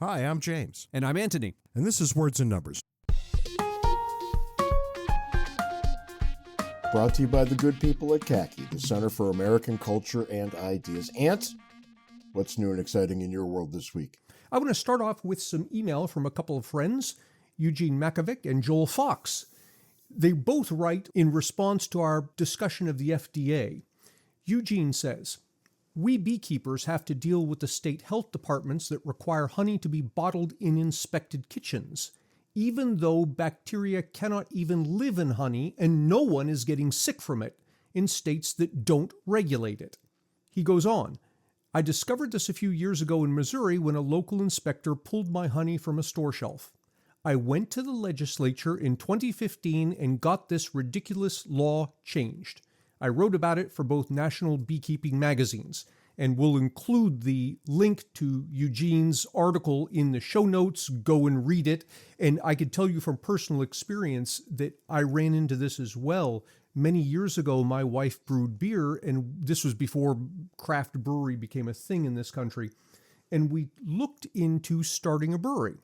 Hi, I'm James. And I'm Antony. And this is Words and Numbers. Brought to you by the good people at CACI, the Center for American Culture and Ideas. Ant, what's new and exciting in your world this week? I want to start off with some email from a couple of friends, Eugene Makovic and Joel Fox. They both write in response to our discussion of the FDA. Eugene says, "We beekeepers have to deal with the state health departments that require honey to be bottled in inspected kitchens, even though bacteria cannot even live in honey and no one is getting sick from it in states that don't regulate it." He goes on, "I discovered this a few years ago in Missouri when a local inspector pulled my honey from a store shelf. I went to the legislature in 2015 and got this ridiculous law changed. I wrote about it for both national beekeeping magazines, and we'll include the link to Eugene's article in the show notes. Go and read it. And I could tell you from personal experience that I ran into this as well. Many years ago, my wife brewed beer, and this was before craft brewery became a thing in this country. And we looked into starting a brewery.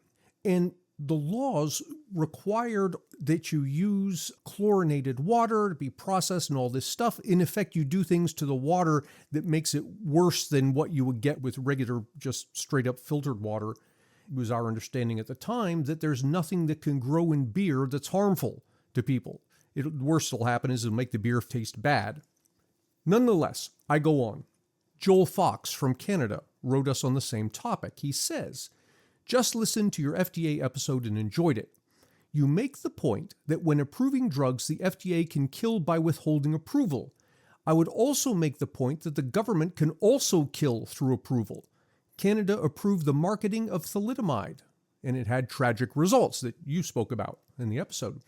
And the laws required that you use chlorinated water to be processed and all this stuff. In effect, you do things to the water that makes it worse than what you would get with regular, just straight up filtered water. It was our understanding at the time that there's nothing that can grow in beer that's harmful to people. The worst that'll happen is it'll make the beer taste bad. Nonetheless, I go on. Joel Fox from Canada wrote us on the same topic. He says, "Just listened to your FDA episode and enjoyed it. You make the point that when approving drugs, the FDA can kill by withholding approval. I would also make the point that the government can also kill through approval. Canada approved the marketing of thalidomide, and it had tragic results that you spoke about in the episode.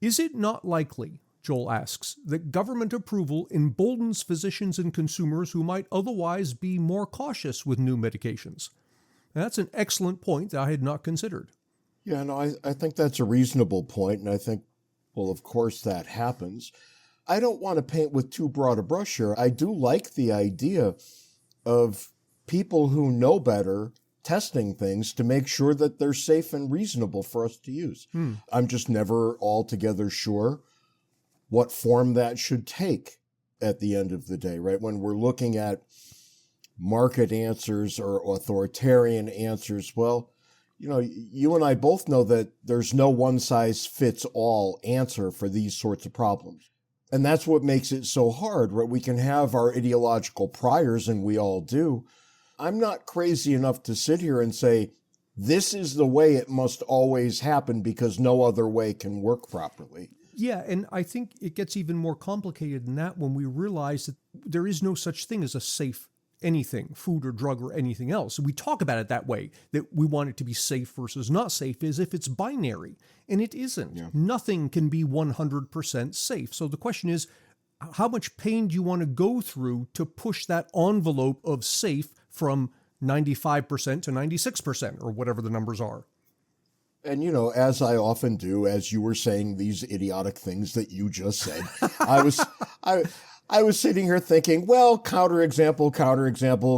Is it not likely," Joel asks, "that government approval emboldens physicians and consumers who might otherwise be more cautious with new medications?" And that's an excellent point that I had not considered. Yeah, no, I think that's a reasonable point, and I think, well, of course that happens. I don't want to paint with too broad a brush here. I do like the idea of people who know better testing things to make sure that they're safe and reasonable for us to use. I'm just never altogether sure what form that should take at the end of the day, right? When we're looking at market answers or authoritarian answers, well, you know, you and I both know that there's no one-size-fits-all answer for these sorts of problems. And that's what makes it so hard, right? We can have our ideological priors, and we all do. I'm not crazy enough to sit here and say, this is the way it must always happen because no other way can work properly. Yeah, and I think it gets even more complicated than that when we realize that there is no such thing as a safe anything, food or drug or anything else. We talk about it that way, that we want it to be safe versus not safe, as if it's binary, and it isn't. Yeah. Nothing can be 100% safe. So the question is, how much pain do you want to go through to push that envelope of safe from 95% to 96% or whatever the numbers are? And, you know, as I often do, as you were saying these idiotic things that you just said, I was sitting here thinking, well, counterexample,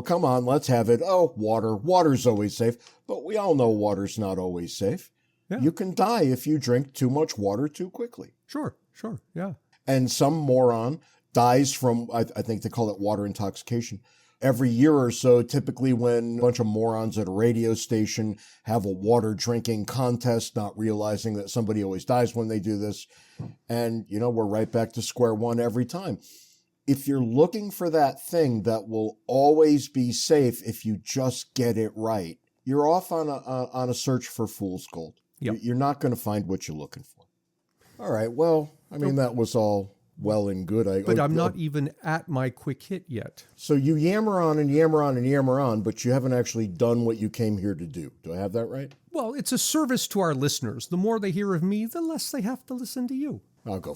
come on, let's have it. Oh, water's always safe. But we all know water's not always safe. Yeah. You can die if you drink too much water too quickly. Sure, yeah. And some moron dies from, I think they call it water intoxication, every year or so, typically when a bunch of morons at a radio station have a water drinking contest, not realizing that somebody always dies when they do this. And, you know, we're right back to square one every time. If you're looking for that thing that will always be safe if you just get it right, you're off on a search for fool's gold. Yep. You're not going to find what you're looking for. All right, well, I mean, that was all well and good. But I'm not even at my quick hit yet. So you yammer on and yammer on and yammer on, but you haven't actually done what you came here to do. Do I have that right? Well, it's a service to our listeners. The more they hear of me, the less they have to listen to you. I'll go.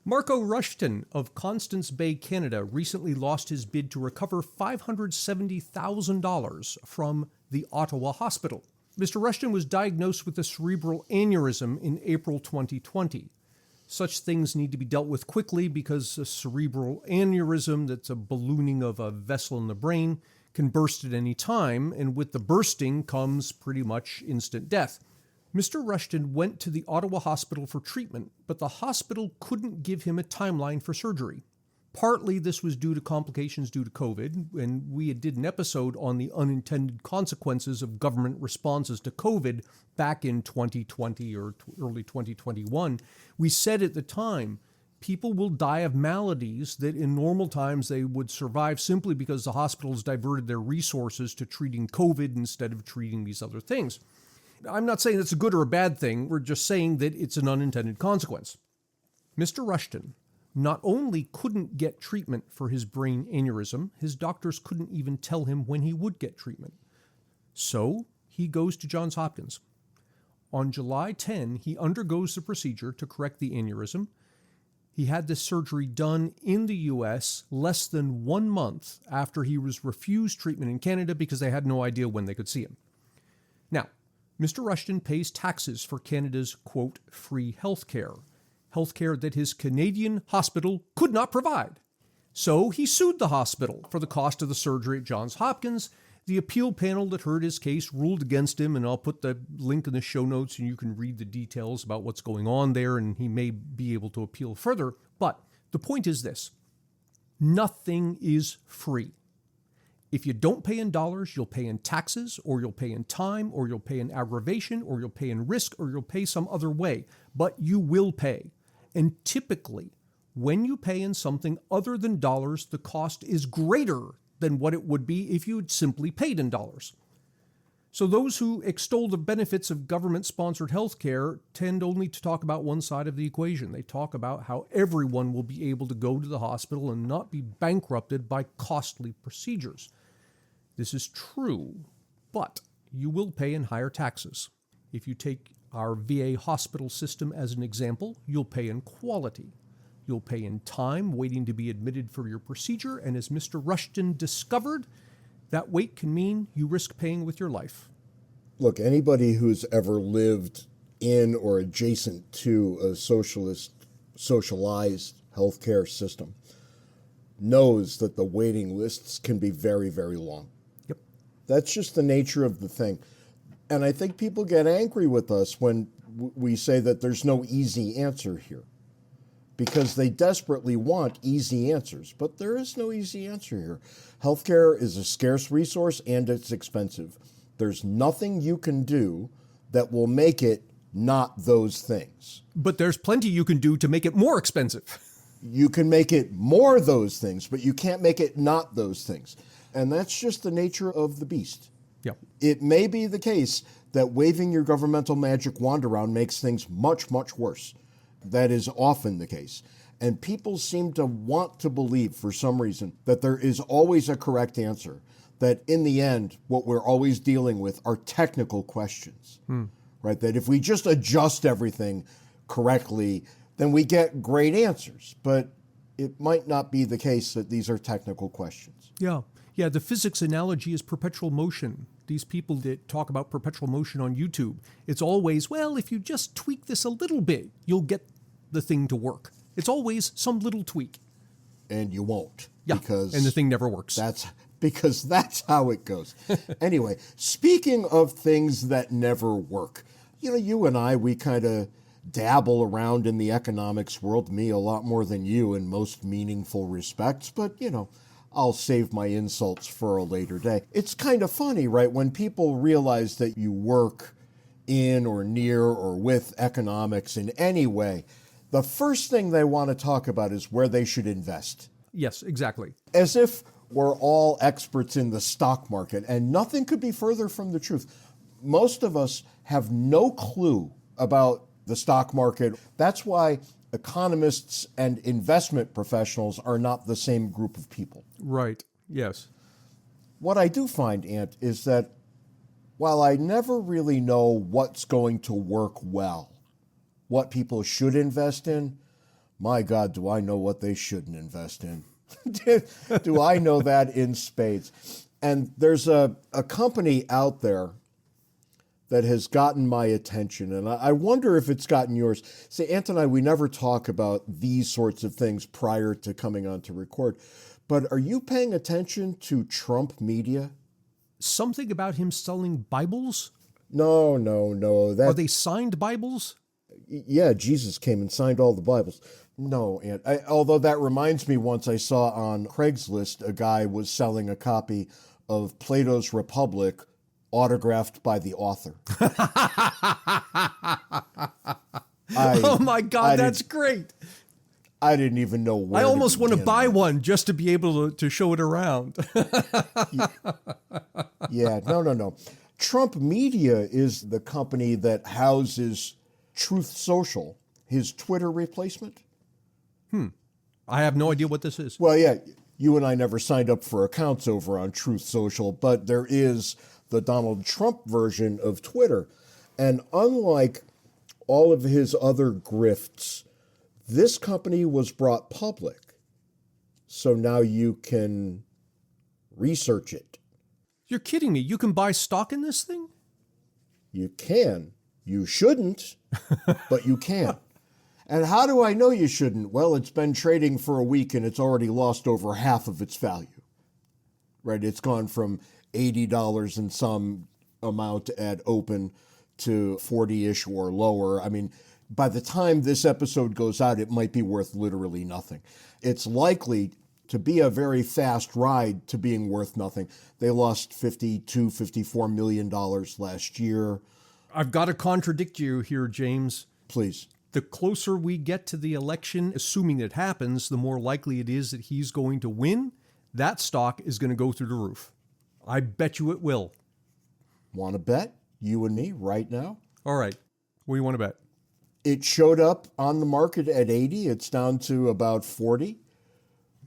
Marco Rushton of Constance Bay, Canada, recently lost his bid to recover $570,000 from the Ottawa Hospital. Mr. Rushton was diagnosed with a cerebral aneurysm in April 2020. Such things need to be dealt with quickly because a cerebral aneurysm, that's a ballooning of a vessel in the brain, can burst at any time, and with the bursting comes pretty much instant death. Mr. Rushton went to the Ottawa hospital for treatment, but the hospital couldn't give him a timeline for surgery. Partly this was due to complications due to COVID, and we did an episode on the unintended consequences of government responses to COVID back in 2020 or early 2021. We said at the time, people will die of maladies that in normal times they would survive simply because the hospitals diverted their resources to treating COVID instead of treating these other things. I'm not saying that's a good or a bad thing. We're just saying that it's an unintended consequence. Mr. Rushton not only couldn't get treatment for his brain aneurysm, his doctors couldn't even tell him when he would get treatment. So he goes to Johns Hopkins. On July 10, he undergoes the procedure to correct the aneurysm. He had this surgery done in the U.S. less than 1 month after he was refused treatment in Canada because they had no idea when they could see him. Now, Mr. Rushton pays taxes for Canada's, quote, free healthcare that his Canadian hospital could not provide. So he sued the hospital for the cost of the surgery at Johns Hopkins. The appeal panel that heard his case ruled against him, and I'll put the link in the show notes and you can read the details about what's going on there, and he may be able to appeal further. But the point is this: nothing is free. If you don't pay in dollars, you'll pay in taxes, or you'll pay in time, or you'll pay in aggravation, or you'll pay in risk, or you'll pay some other way. But you will pay. And typically, when you pay in something other than dollars, the cost is greater than what it would be if you had simply paid in dollars. So those who extol the benefits of government-sponsored healthcare tend only to talk about one side of the equation. They talk about how everyone will be able to go to the hospital and not be bankrupted by costly procedures. This is true, but you will pay in higher taxes. If you take our VA hospital system as an example, you'll pay in quality. You'll pay in time waiting to be admitted for your procedure, and as Mr. Rushton discovered, that wait can mean you risk paying with your life. Look, anybody who's ever lived in or adjacent to a socialized healthcare system knows that the waiting lists can be very, very long. Yep. That's just the nature of the thing. And I think people get angry with us when we say that there's no easy answer here, because they desperately want easy answers. But there is no easy answer here. Healthcare is a scarce resource and it's expensive. There's nothing you can do that will make it not those things. But there's plenty you can do to make it more expensive. You can make it more those things, but you can't make it not those things. And that's just the nature of the beast. Yeah. It may be the case that waving your governmental magic wand around makes things much, much worse. That is often the case. And people seem to want to believe, for some reason, that there is always a correct answer. That in the end, what we're always dealing with are technical questions. Right? That if we just adjust everything correctly, then we get great answers. But it might not be the case that these are technical questions. Yeah, the physics analogy is perpetual motion. These people that talk about perpetual motion on YouTube, it's always, well, if you just tweak this a little bit, you'll get the thing to work. It's always some little tweak. And you won't. Yeah, because and the thing never works. That's how it goes. Anyway, speaking of things that never work, you and I, we kind of dabble around in the economics world, me a lot more than you in most meaningful respects, but, I'll save my insults for a later day. It's kind of funny, right, when people realize that you work in or near or with economics in any way, the first thing they want to talk about is where they should invest. Yes, exactly. As if we're all experts in the stock market, and nothing could be further from the truth. Most of us have no clue about the stock market. That's why economists and investment professionals are not the same group of people. Right, yes. What I do find, Ant, is that while I never really know what's going to work well, what people should invest in, my God, do I know what they shouldn't invest in. Do I know that in spades? And there's a company out there that has gotten my attention, and I wonder if it's gotten yours. See, Antony and I, we never talk about these sorts of things prior to coming on to record, But are you paying attention to Trump media? Something about him selling Bibles? No. Are they signed Bibles? Yeah, Jesus came and signed all the Bibles. No, and although that reminds me, once I saw on Craigslist a guy was selling a copy of Plato's Republic autographed by the author. Oh my God, that's great. I didn't even know where I almost want to begin. buy one just to be able to show it around. Yeah, no. Trump Media is the company that houses Truth Social, his Twitter replacement. I have no idea what this is. Well, yeah, you and I never signed up for accounts over on Truth Social, but there is the Donald Trump version of Twitter. And unlike all of his other grifts, this company was brought public. So now you can research it. You're kidding me. You can buy stock in this thing? You can. You shouldn't, but you can. And how do I know you shouldn't? Well, it's been trading for a week and it's already lost over half of its value. Right? It's gone from $80 and some amount at open to 40-ish or lower. I mean, by the time this episode goes out, it might be worth literally nothing. It's likely to be a very fast ride to being worth nothing. They lost $54 million last year. I've got to contradict you here, James. Please. The closer we get to the election, assuming it happens, the more likely it is that he's going to win. That stock is going to go through the roof. I bet you it will. Want to bet? You and me right now? All right. What do you want to bet? It showed up on the market at 80. It's down to about 40.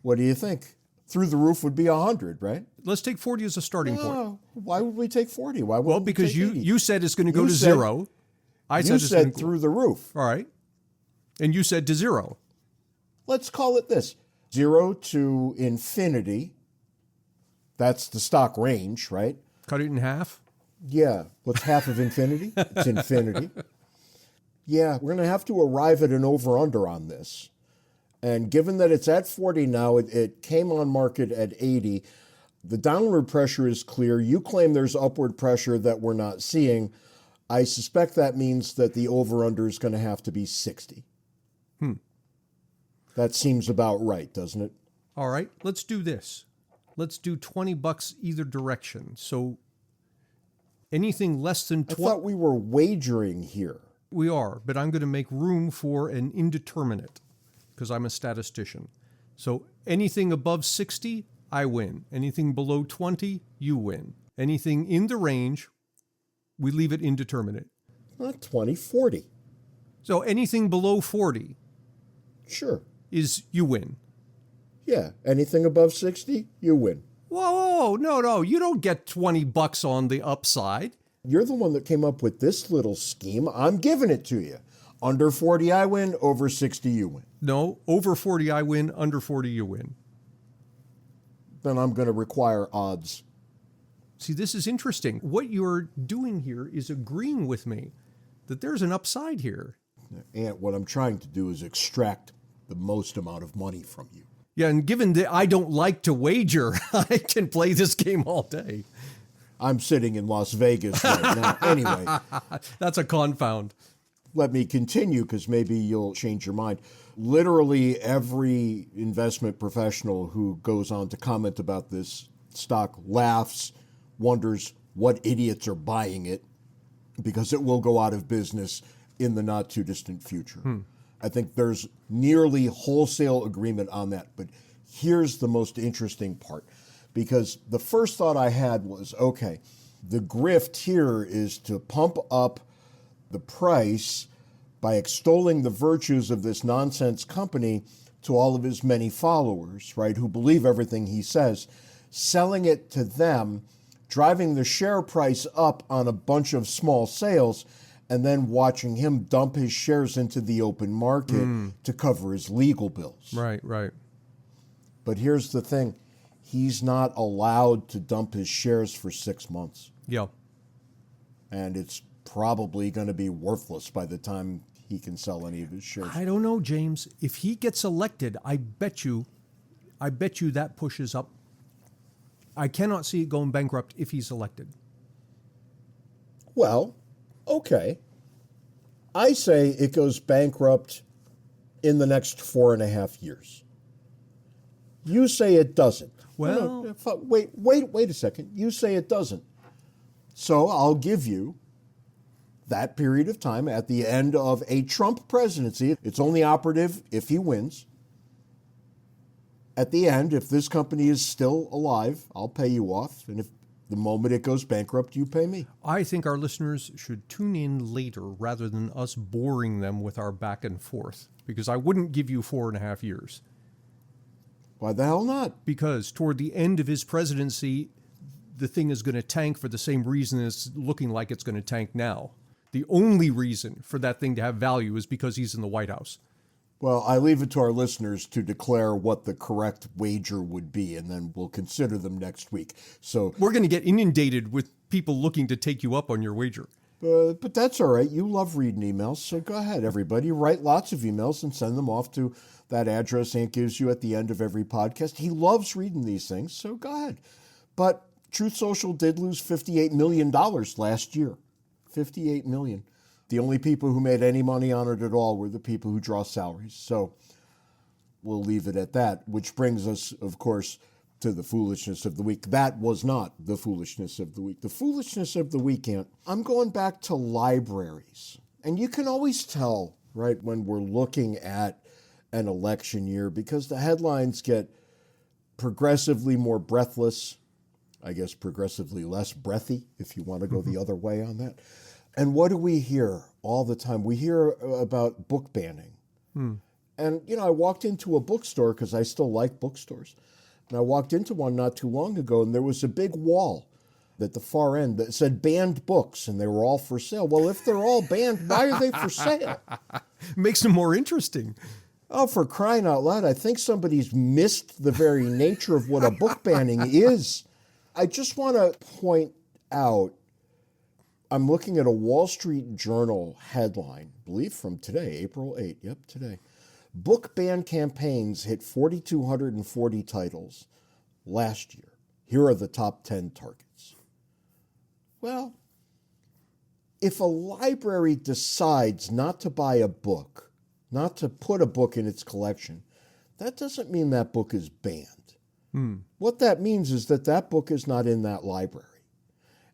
What do you think? Through the roof would be 100, right? Let's take 40 as a starting point. Why would we take 40? Why would because we take 80? you said it's going to go to zero. I said it's going to through the roof. All right. And you said to zero. Let's call it this. 0 to infinity. That's the stock range, right? Cut it in half. Yeah. What's half of infinity? It's infinity. Yeah, we're going to have to arrive at an over-under on this. And given that it's at 40 now, it came on market at 80. The downward pressure is clear. You claim there's upward pressure that we're not seeing. I suspect that means that the over-under is going to have to be 60. That seems about right, doesn't it? All right, let's do this. Let's do $20 either direction. So anything less than I thought we were wagering here. We are, but I'm going to make room for an indeterminate because I'm a statistician. So anything above 60, I win. Anything below 20, you win. Anything in the range, we leave it indeterminate. Not 20, 40. So anything below 40 Sure. is you win. Yeah, anything above 60, you win. Whoa, no, you don't get $20 on the upside. You're the one that came up with this little scheme. I'm giving it to you. Under 40, I win. Over 60, you win. No, over 40, I win. Under 40, you win. Then I'm going to require odds. See, this is interesting. What you're doing here is agreeing with me that there's an upside here. And what I'm trying to do is extract the most amount of money from you. Yeah, and given that I don't like to wager, I can play this game all day. I'm sitting in Las Vegas right now. Anyway. That's a confound. Let me continue because maybe you'll change your mind. Literally every investment professional who goes on to comment about this stock laughs, wonders what idiots are buying it because it will go out of business in the not too distant future. I think there's nearly wholesale agreement on that. But here's the most interesting part, because the first thought I had was, okay, the grift here is to pump up the price by extolling the virtues of this nonsense company to all of his many followers, right, who believe everything he says, selling it to them, driving the share price up on a bunch of small sales, and then watching him dump his shares into the open market to cover his legal bills. Right. But here's the thing. He's not allowed to dump his shares for 6 months. Yeah. And it's probably going to be worthless by the time he can sell any of his shares. I don't know, James. If he gets elected, I bet you I bet you that pushes up. I cannot see it going bankrupt if he's elected. Well, okay. I say it goes bankrupt in the next 4.5 years. You say it doesn't. Well, No, wait a second. You say it doesn't. So I'll give you that period of time at the end of a Trump presidency. It's only operative if he wins. At the end, if this company is still alive, I'll pay you off. And if the moment it goes bankrupt, you pay me. I think our listeners should tune in later rather than us boring them with our back and forth, because I wouldn't give you 4.5 years. Why the hell not? Because toward the end of his presidency, the thing is going to tank for the same reason it's looking like it's going to tank now. The only reason for that thing to have value is because he's in the White House. Well, I leave it to our listeners to declare what the correct wager would be, and then we'll consider them next week. So we're going to get inundated with people looking to take you up on your wager. But that's all right. You love reading emails, so go ahead, everybody. Write lots of emails and send them off to that address Ant gives you at the end of every podcast. He loves reading these things, so go ahead. But Truth Social did lose $58 million last year. $58 million. The only people who made any money on it at all were the people who draw salaries. So we'll leave it at that, which brings us, of course, to the foolishness of the week. That was not the foolishness of the week. The foolishness of the weekend, I'm going back to libraries. And you can always tell, right, when we're looking at an election year, because the headlines get progressively more breathless, I guess progressively less breathy, if you want to go the other way on that. And what do we hear all the time? We hear about book banning. And, I walked into a bookstore because I still like bookstores. And I walked into one not too long ago, and there was a big wall at the far end that said banned books, and they were all for sale. Well, if they're all banned, why are they for sale? Makes them more interesting. Oh, for crying out loud, I think somebody's missed the very nature of what a book banning is. I just want to point out, I'm looking at a Wall Street Journal headline, I believe from today, April 8th. Yep, today. Book ban campaigns hit 4,240 titles last year. Here are the top 10 targets. Well, if a library decides not to buy a book, not to put a book in its collection, that doesn't mean that book is banned. What that means is that that book is not in that library.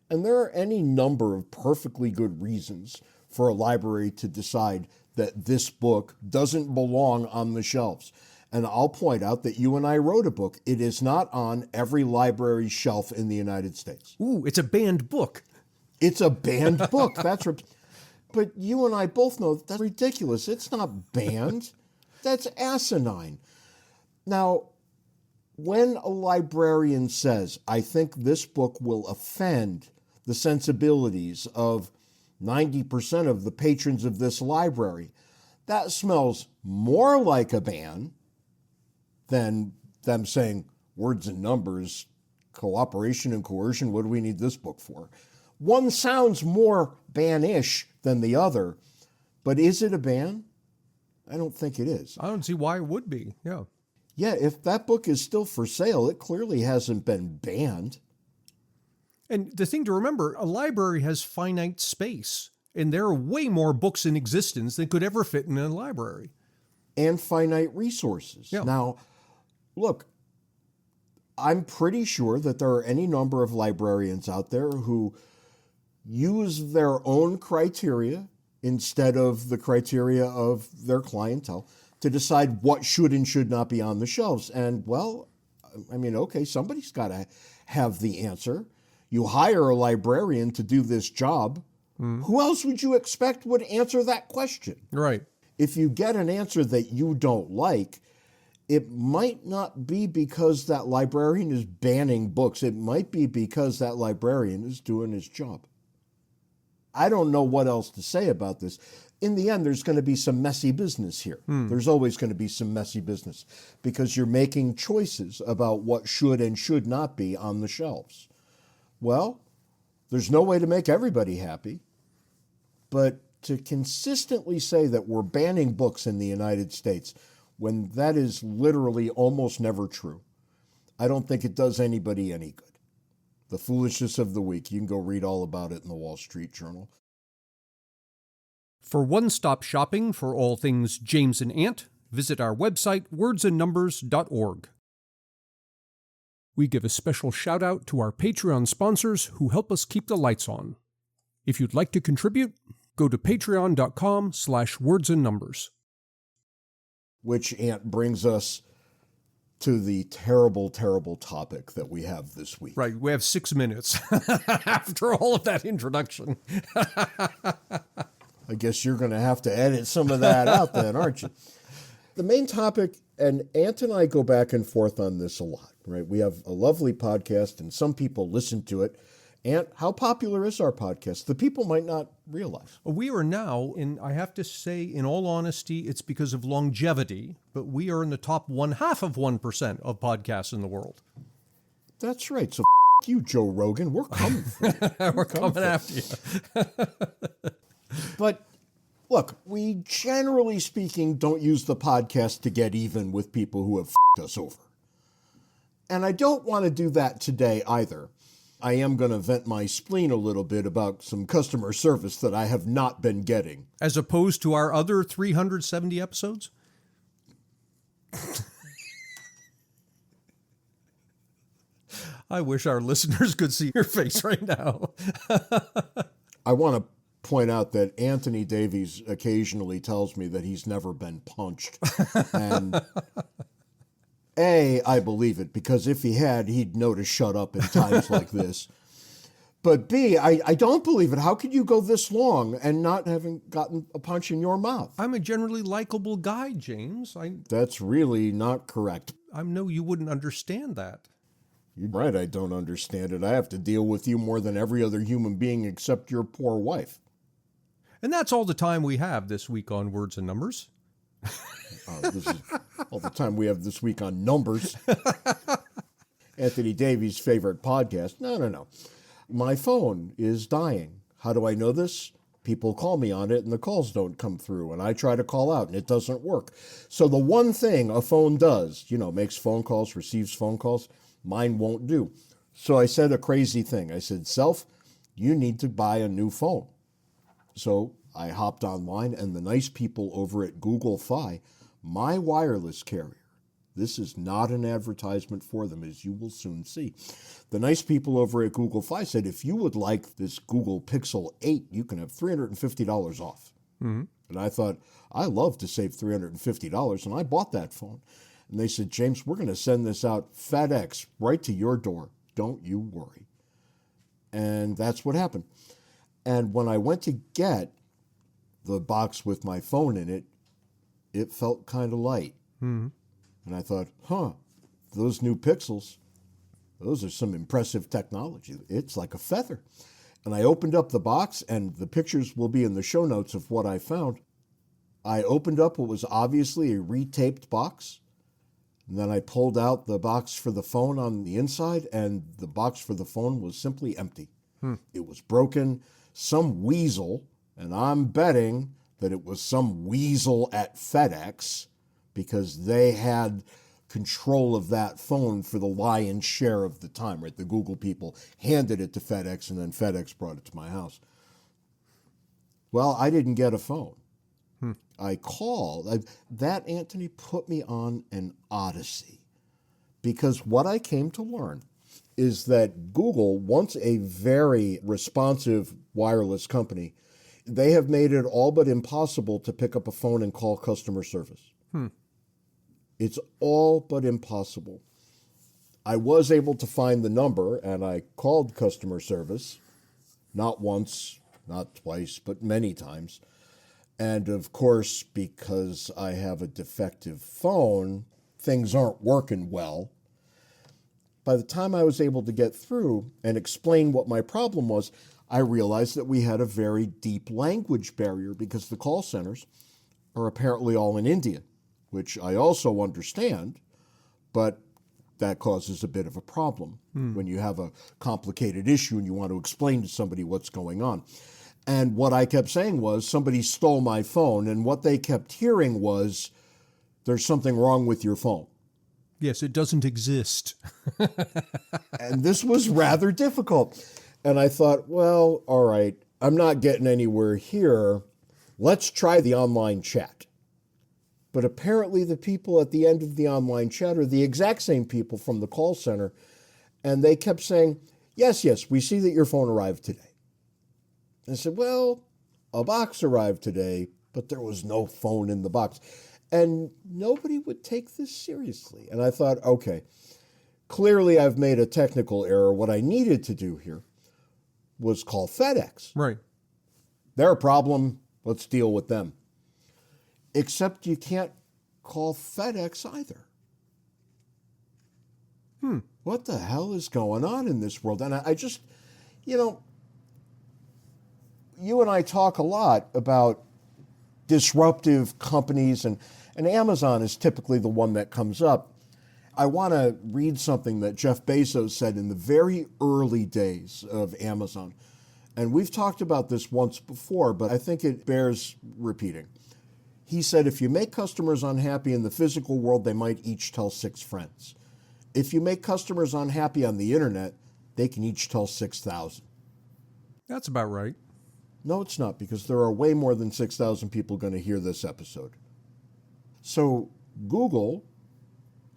And there are any number of perfectly good reasons for a library to decide that this book doesn't belong on the shelves. And I'll point out that you and I wrote a book. It is not on every library's shelf in the United States. Ooh, it's a banned book. It's a banned book. That's right. But you and I both know that's ridiculous. It's not banned. That's asinine. Now, when a librarian says, I think this book will offend the sensibilities of 90% of the patrons of this library, that smells more like a ban than them saying words and numbers, cooperation and coercion, what do we need this book for? One sounds more ban-ish than the other, but is it a ban? I don't think it is. I don't see why it would be, yeah. Yeah, if that book is still for sale, it clearly hasn't been banned. And the thing to remember, a library has finite space, and there are way more books in existence than could ever fit in a library. And finite resources. Yeah. Now, look, I'm pretty sure that there are any number of librarians out there who use their own criteria instead of the criteria of their clientele to decide what should and should not be on the shelves. And, well, I mean, okay, somebody's got to have the answer. You hire a librarian to do this job. Who else would you expect would answer that question? Right. If you get an answer that you don't like, it might not be because that librarian is banning books. It might be because that librarian is doing his job. I don't know what else to say about this. In the end, there's going to be some messy business here. There's always going to be some messy business because you're making choices about what should and should not be on the shelves. Well, there's no way to make everybody happy, but to consistently say that we're banning books in the United States when that is literally almost never true. I don't think it does anybody any good. The foolishness of the week. You can go read all about it in the Wall Street Journal. For one-stop shopping for all things James and Ant, visit our website, wordsandnumbers.org. We give a special shout-out to our Patreon sponsors who help us keep the lights on. If you'd like to contribute, go to patreon.com/wordsandnumbers. Which, Ant, brings us to the terrible, terrible topic that we have this week. Right, we have 6 minutes after all of that introduction. I guess you're going to have to edit some of that out then, aren't you? The main topic, and Ant and I go back and forth on this a lot, right? We have a lovely podcast, and some people listen to it. Ant, how popular is our podcast? The people might not realize. We are now, I have to say, in all honesty, it's because of longevity, but we are in the top 0.5% of podcasts in the world. That's right. So you, Joe Rogan. We're coming for you. We're coming after you. But look, we generally speaking don't use the podcast to get even with people who have f***ed us over. And I don't want to do that today either. I am going to vent my spleen a little bit about some customer service that I have not been getting. As opposed to our other 370 episodes? I wish our listeners could see your face right now. I want to point out that Antony Davies occasionally tells me that he's never been punched. And A, I believe it, because if he had, he'd know to shut up in times like this. But B, I don't believe it. How could you go this long and not having gotten a punch in your mouth? I'm a generally likable guy, James. That's really not correct. I know you wouldn't understand that. You're right, I don't understand it. I have to deal with you more than every other human being except your poor wife. And that's all the time we have this week on Words and Numbers. This is all the time we have this week on numbers. Antony Davies' favorite podcast. No. My phone is dying. How do I know this? People call me on it and the calls don't come through. And I try to call out and it doesn't work. So the one thing a phone does, makes phone calls, receives phone calls, mine won't do. So I said a crazy thing. I said, Self, you need to buy a new phone. So I hopped online, and the nice people over at Google Fi, my wireless carrier, this is not an advertisement for them, as you will soon see. The nice people over at Google Fi said, if you would like this Google Pixel 8, you can have $350 off. Mm-hmm. And I thought, I love to save $350, and I bought that phone. And they said, James, we're going to send this out FedEx right to your door. Don't you worry. And that's what happened. And when I went to get the box with my phone in it, it felt kind of light. Mm-hmm. And I thought, those new Pixels, those are some impressive technology. It's like a feather. And I opened up the box, and the pictures will be in the show notes of what I found. I opened up what was obviously a retaped box. And then I pulled out the box for the phone on the inside, and the box for the phone was simply empty. It was broken. Some weasel, and I'm betting that it was some weasel at FedEx, because they had control of that phone for the lion's share of the time, right? The Google people handed it to FedEx, and then FedEx brought it to my house. Well, I didn't get a phone. I called. That, Antony, put me on an odyssey, because what I came to learn is that Google, once a very responsive wireless company, they have made it all but impossible to pick up a phone and call customer service. It's all but impossible. I was able to find the number, and I called customer service, not once, not twice, but many times. And of course, because I have a defective phone, things aren't working well. By the time I was able to get through and explain what my problem was, I realized that we had a very deep language barrier, because the call centers are apparently all in India, which I also understand, but that causes a bit of a problem when you have a complicated issue and you want to explain to somebody what's going on. And what I kept saying was, somebody stole my phone, and what they kept hearing was, there's something wrong with your phone. Yes, it doesn't exist. And this was rather difficult. And I thought, well, all right, I'm not getting anywhere here. Let's try the online chat. But apparently the people at the end of the online chat are the exact same people from the call center. And they kept saying, yes, we see that your phone arrived today. And I said, well, a box arrived today, but there was no phone in the box. And nobody would take this seriously. And I thought, okay, clearly I've made a technical error. What I needed to do here was call FedEx. Right. Their problem, let's deal with them. Except you can't call FedEx either. What the hell is going on in this world? And I just, you and I talk a lot about disruptive companies, and Amazon is typically the one that comes up. I want to read something that Jeff Bezos said in the very early days of Amazon. And we've talked about this once before, but I think it bears repeating. He said, if you make customers unhappy in the physical world, they might each tell 6 friends. If you make customers unhappy on the internet, they can each tell 6,000. That's about right. No, it's not, because there are way more than 6,000 people going to hear this episode. So Google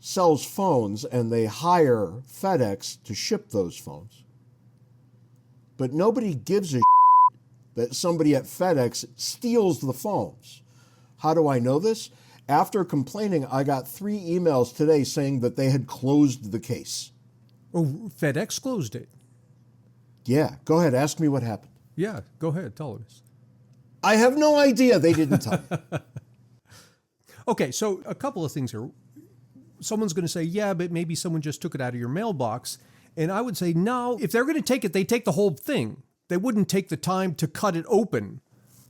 sells phones and they hire FedEx to ship those phones. But nobody gives a that somebody at FedEx steals the phones. How do I know this? After complaining, I got 3 emails today saying that they had closed the case. Oh, FedEx closed it. Yeah, go ahead. Ask me what happened. Yeah, go ahead. Tell us. I have no idea. They didn't tell me. Okay, so a couple of things here. Someone's going to say, yeah, but maybe someone just took it out of your mailbox. And I would say, no, if they're going to take it, they take the whole thing. They wouldn't take the time to cut it open.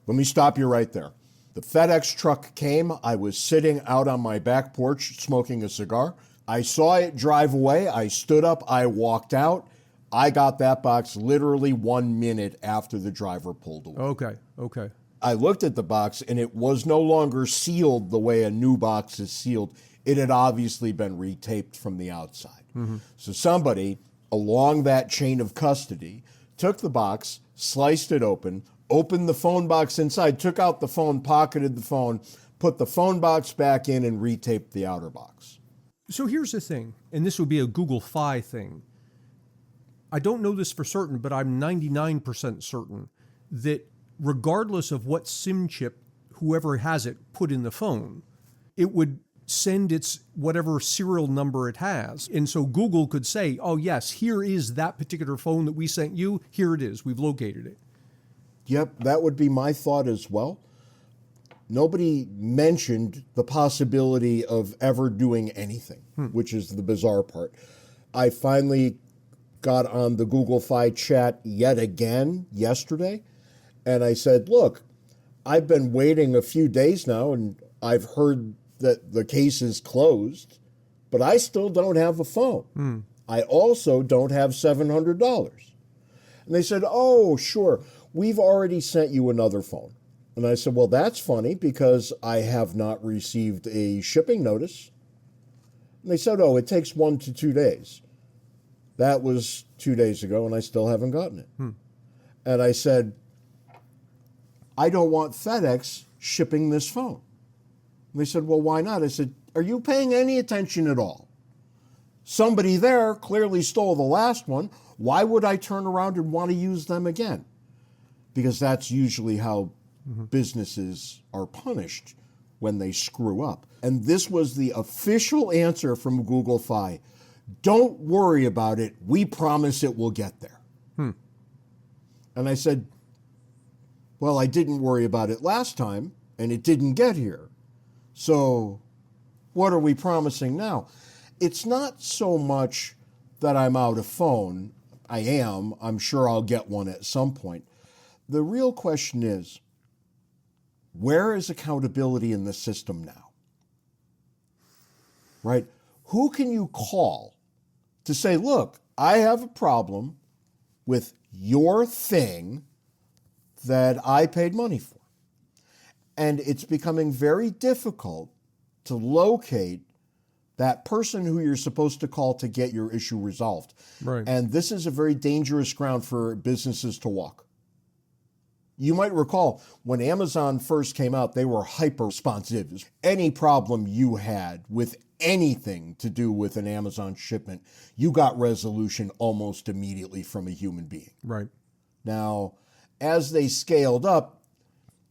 Let me stop you right there. The FedEx truck came. I was sitting out on my back porch smoking a cigar. I saw it drive away. I stood up. I walked out. I got that box literally 1 minute after the driver pulled away. Okay. I looked at the box, and it was no longer sealed the way a new box is sealed. It had obviously been retaped from the outside. Mm-hmm. So somebody along that chain of custody took the box, sliced it open, opened the phone box inside, took out the phone, pocketed the phone, put the phone box back in, and retaped the outer box. So here's the thing, and this would be a Google Fi thing. I don't know this for certain, but I'm 99% certain that regardless of what SIM chip whoever has it put in the phone, it would send its whatever serial number it has. And so Google could say, oh yes, here is that particular phone that we sent you. Here it is. We've located it. Yep, that would be my thought as well. Nobody mentioned the possibility of ever doing anything, which is the bizarre part. I finally got on the Google Fi chat yet again yesterday, and I said, look, I've been waiting a few days now, and I've heard that the case is closed, but I still don't have a phone. I also don't have $700. And they said, oh, sure, we've already sent you another phone. And I said, well, that's funny because I have not received a shipping notice. And they said, oh, it takes 1 to 2 days. That was 2 days ago, and I still haven't gotten it. And I said, I don't want FedEx shipping this phone. And they said, well, why not? I said, are you paying any attention at all? Somebody there clearly stole the last one. Why would I turn around and want to use them again? Because that's usually how businesses are punished when they screw up. And this was the official answer from Google Fi. Don't worry about it. We promise it will get there. And I said, well, I didn't worry about it last time, and it didn't get here. So what are we promising now? It's not so much that I'm out of phone. I am. I'm sure I'll get one at some point. The real question is, where is accountability in the system now? Right? Who can you call to say, look, I have a problem with your thing that I paid money for? And it's becoming very difficult to locate that person who you're supposed to call to get your issue resolved. Right. And this is a very dangerous ground for businesses to walk. You might recall when Amazon first came out, they were hyper responsive. Any problem you had with anything to do with an Amazon shipment, you got resolution almost immediately from a human being. Right. Now, as they scaled up,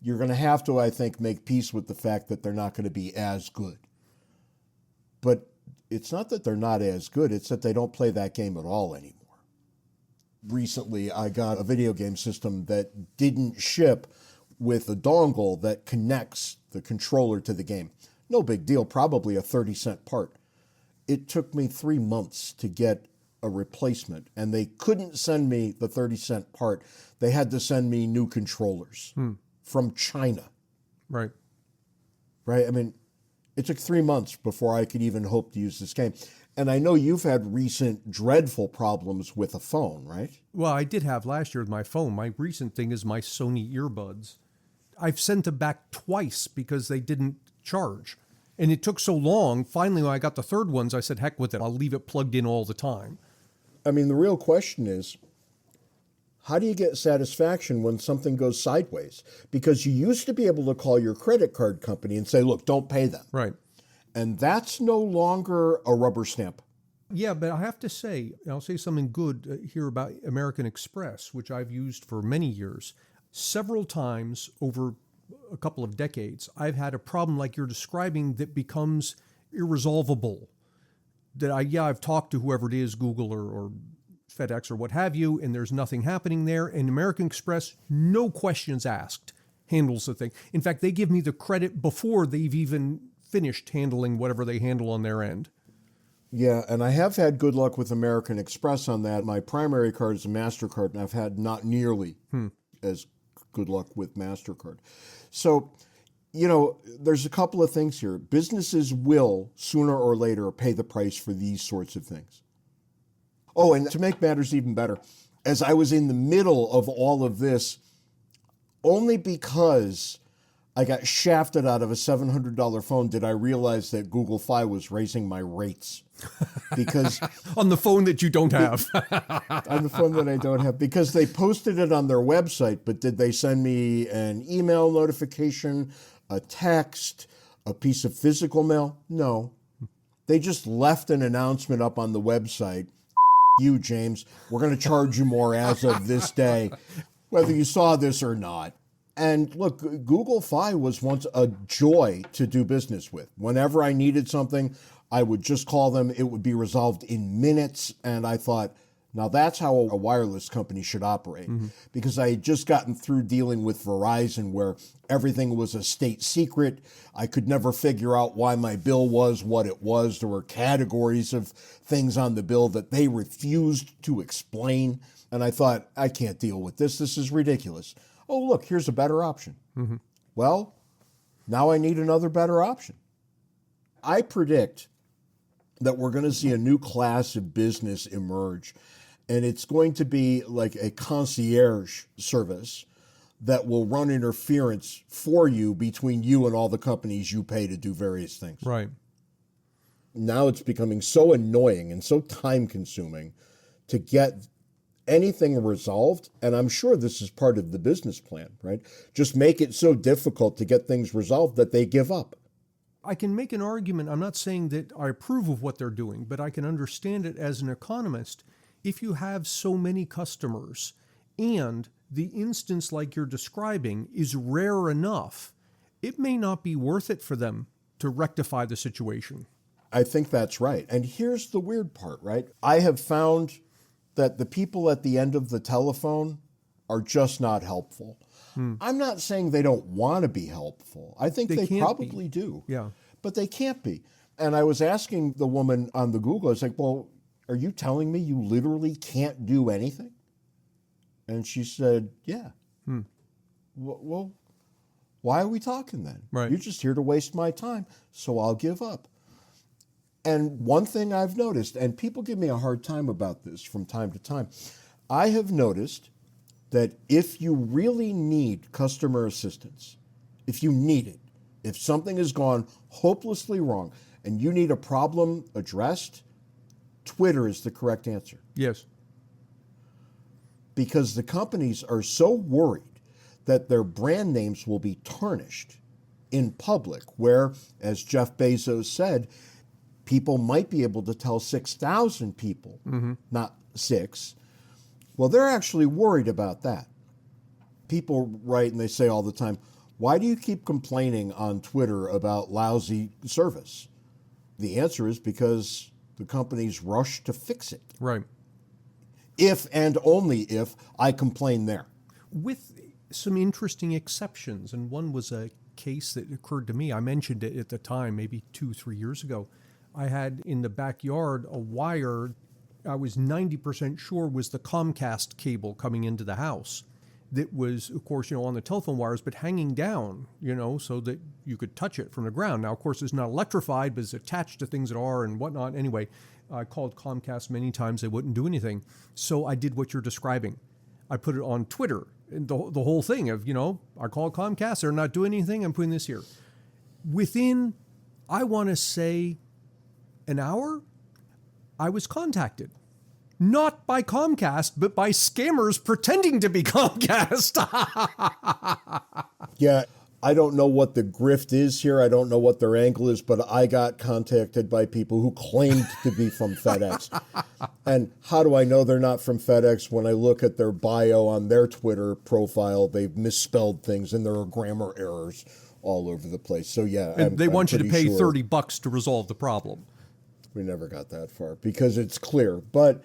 you're going to have to, I think, make peace with the fact that they're not going to be as good. But it's not that they're not as good, it's that they don't play that game at all anymore. Recently, I got a video game system that didn't ship with a dongle that connects the controller to the game. No big deal, probably a 30-cent part. It took me 3 months to get a replacement, and they couldn't send me the 30-cent part. They had to send me new controllers from China. Right. Right? I mean, it took 3 months before I could even hope to use this game. And I know you've had recent dreadful problems with a phone, right? Well, I did have last year with my phone. My recent thing is my Sony earbuds. I've sent them back twice because they didn't charge. And it took so long. Finally, when I got the third ones, I said, heck with it. I'll leave it plugged in all the time. I mean, the real question is, how do you get satisfaction when something goes sideways? Because you used to be able to call your credit card company and say, look, don't pay them. Right. And that's no longer a rubber stamp. Yeah, but I have to say, I'll say something good here about American Express, which I've used for many years. Several times over a couple of decades, I've had a problem like you're describing that becomes irresolvable. That I've talked to whoever it is, Google or FedEx or what have you, and there's nothing happening there. And American Express, no questions asked, handles the thing. In fact, they give me the credit before they've even finished handling whatever they handle on their end. Yeah, and I have had good luck with American Express on that. My primary card is a MasterCard, and I've had not nearly as good luck with MasterCard. So, you know, there's a couple of things here. Businesses will, sooner or later, pay the price for these sorts of things. Oh, and to make matters even better, as I was in the middle of all of this, only because I got shafted out of a $700 phone did I realize that Google Fi was raising my rates. Because on the phone that you don't have. on the phone that I don't have. Because they posted it on their website, but did they send me an email notification, a text, a piece of physical mail? No. They just left an announcement up on the website. You, James, we're going to charge you more as of this day, whether you saw this or not. And look, Google Fi was once a joy to do business with. Whenever I needed something, I would just call them. It would be resolved in minutes. And I thought, now that's how a wireless company should operate. Because I had just gotten through dealing with Verizon where everything was a state secret. I could never figure out why my bill was what it was. There were categories of things on the bill that they refused to explain. And I thought, I can't deal with this. This is ridiculous. Oh, look, here's a better option. Well, now I need another better option. I predict that we're going to see a new class of business emerge, and it's going to be like a concierge service that will run interference for you between you and all the companies you pay to do various things. Right. Now it's becoming so annoying and so time-consuming to get anything resolved, and I'm sure this is part of the business plan, right? Just make it so difficult to get things resolved that they give up. I can make an argument. I'm not saying that I approve of what they're doing, but I can understand it as an economist. If you have so many customers and the instance like you're describing is rare enough, it may not be worth it for them to rectify the situation. I think that's right. And here's the weird part, right? I have found that the people at the end of the telephone are just not helpful. I'm not saying they don't want to be helpful. I think they probably do. Yeah. But they can't be. And I was asking the woman on the Google, I was like, well, are you telling me you literally can't do anything? And she said, yeah. Well, why are we talking then? Right. You're just here to waste my time, so I'll give up. And one thing I've noticed, and people give me a hard time about this from time to time, I have noticed that if you really need customer assistance, if you need it, If something has gone hopelessly wrong and you need a problem addressed, Twitter is the correct answer. Yes. Because the companies are so worried that their brand names will be tarnished in public, where, as Jeff Bezos said, people might be able to tell 6,000 people, not 6. Well, they're actually worried about that. People write and they say all the time, why do you keep complaining on Twitter about lousy service? The answer is because the companies rush to fix it. Right. If and only if I complain there. With some interesting exceptions, and one was a case that occurred to me. I mentioned it at the time, maybe 2-3 years ago. I had in the backyard a wire I was 90% sure was the Comcast cable coming into the house that was, of course, on the telephone wires, but hanging down, so that you could touch it from the ground. Now, of course, it's not electrified, but it's attached to things that are and whatnot. Anyway, I called Comcast many times. They wouldn't do anything. So I did what you're describing. I put it on Twitter, and the whole thing of, I called Comcast. They're not doing anything. I'm putting this here. Within, I want to say, an hour, I was contacted. Not by Comcast, but by scammers pretending to be Comcast. Yeah, I don't know what the grift is here. I don't know what their angle is, but I got contacted by people who claimed to be from FedEx. And how do I know they're not from FedEx? When I look at their bio on their Twitter profile, they've misspelled things and there are grammar errors all over the place. So yeah, and they want you to pay $30 to resolve the problem. We never got that far because it's clear. But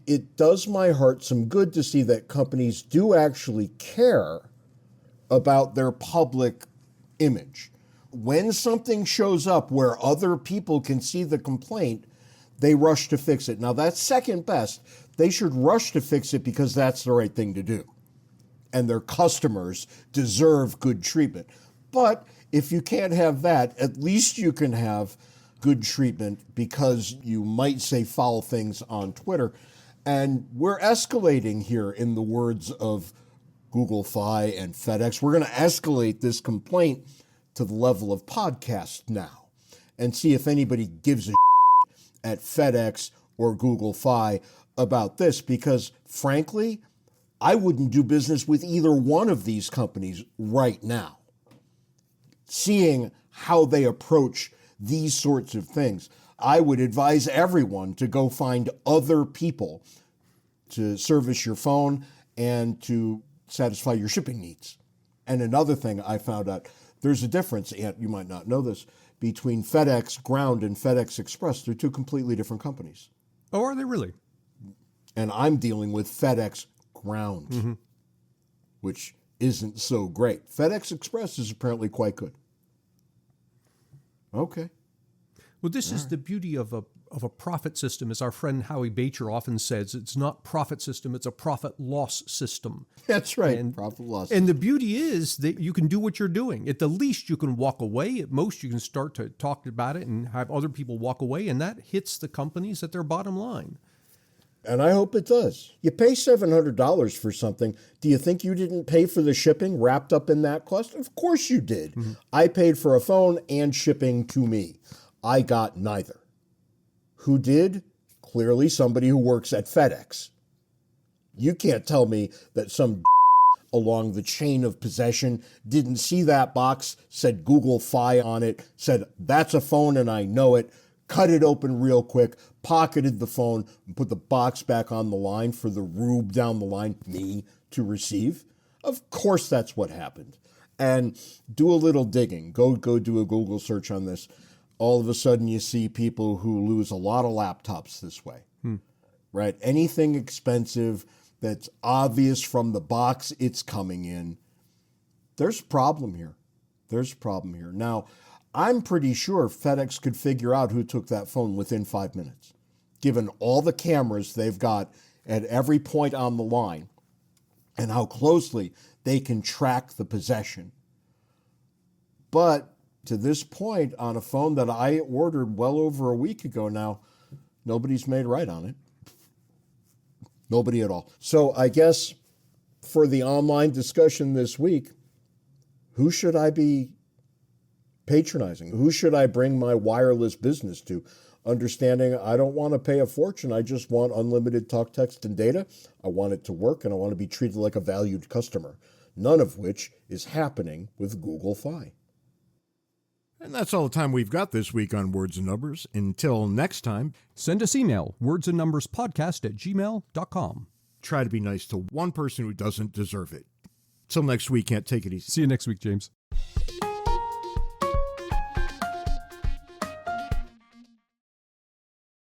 it does my heart some good to see that companies do actually care about their public image. When something shows up where other people can see the complaint, they rush to fix it. Now, that's second best. They should rush to fix it because that's the right thing to do. And their customers deserve good treatment. But if you can't have that, at least you can have good treatment because you might say foul things on Twitter. And we're escalating here, in the words of Google Fi and FedEx. We're going to escalate this complaint to the level of podcast now and see if anybody gives a at FedEx or Google Fi about this, because frankly, I wouldn't do business with either one of these companies right now. Seeing how they approach these sorts of things, I would advise everyone to go find other people to service your phone and to satisfy your shipping needs. And another thing I found out, there's a difference, and you might not know this, between FedEx Ground and FedEx Express. They're two completely different companies. Oh, are they really? And I'm dealing with FedEx Ground, which isn't so great. FedEx Express is apparently quite good. Okay. Well, this is the beauty of a profit system, as our friend Howie Bacher often says. It's not profit system, it's a profit loss system. That's right, profit loss. And the beauty is that you can do what you're doing. At the least, you can walk away. At most, you can start to talk about it and have other people walk away, and that hits the companies at their bottom line. And I hope it does. You pay $700 for something. Do you think you didn't pay for the shipping wrapped up in that cost? Of course you did. I paid for a phone and shipping to me. I got neither. Who did? Clearly somebody who works at FedEx. You can't tell me that some along the chain of possession didn't see that box, said Google Fi on it, said, that's a phone and I know it, cut it open real quick, pocketed the phone, and put the box back on the line for the rube down the line, me, to receive. Of course that's what happened. And do a little digging. Go do a Google search on this. All of a sudden you see people who lose a lot of laptops this way, right? Anything expensive that's obvious from the box it's coming in, there's a problem here. There's a problem here. Now, I'm pretty sure FedEx could figure out who took that phone within 5 minutes, given all the cameras they've got at every point on the line and how closely they can track the possession. But to this point, on a phone that I ordered well over a week ago now, nobody's made right on it. Nobody at all. So I guess for the online discussion this week, who should I be patronizing. Who should I bring my wireless business to? Understanding I don't want to pay a fortune. I just want unlimited talk, text, and data. I want it to work, and I want to be treated like a valued customer. None of which is happening with Google Fi. And that's all the time we've got this week on Words and Numbers. Until next time, Send us email, wordsandnumberspodcast@gmail.com. try to be nice to one person who doesn't deserve it. Till next week, can't take it easy. See you next week, James.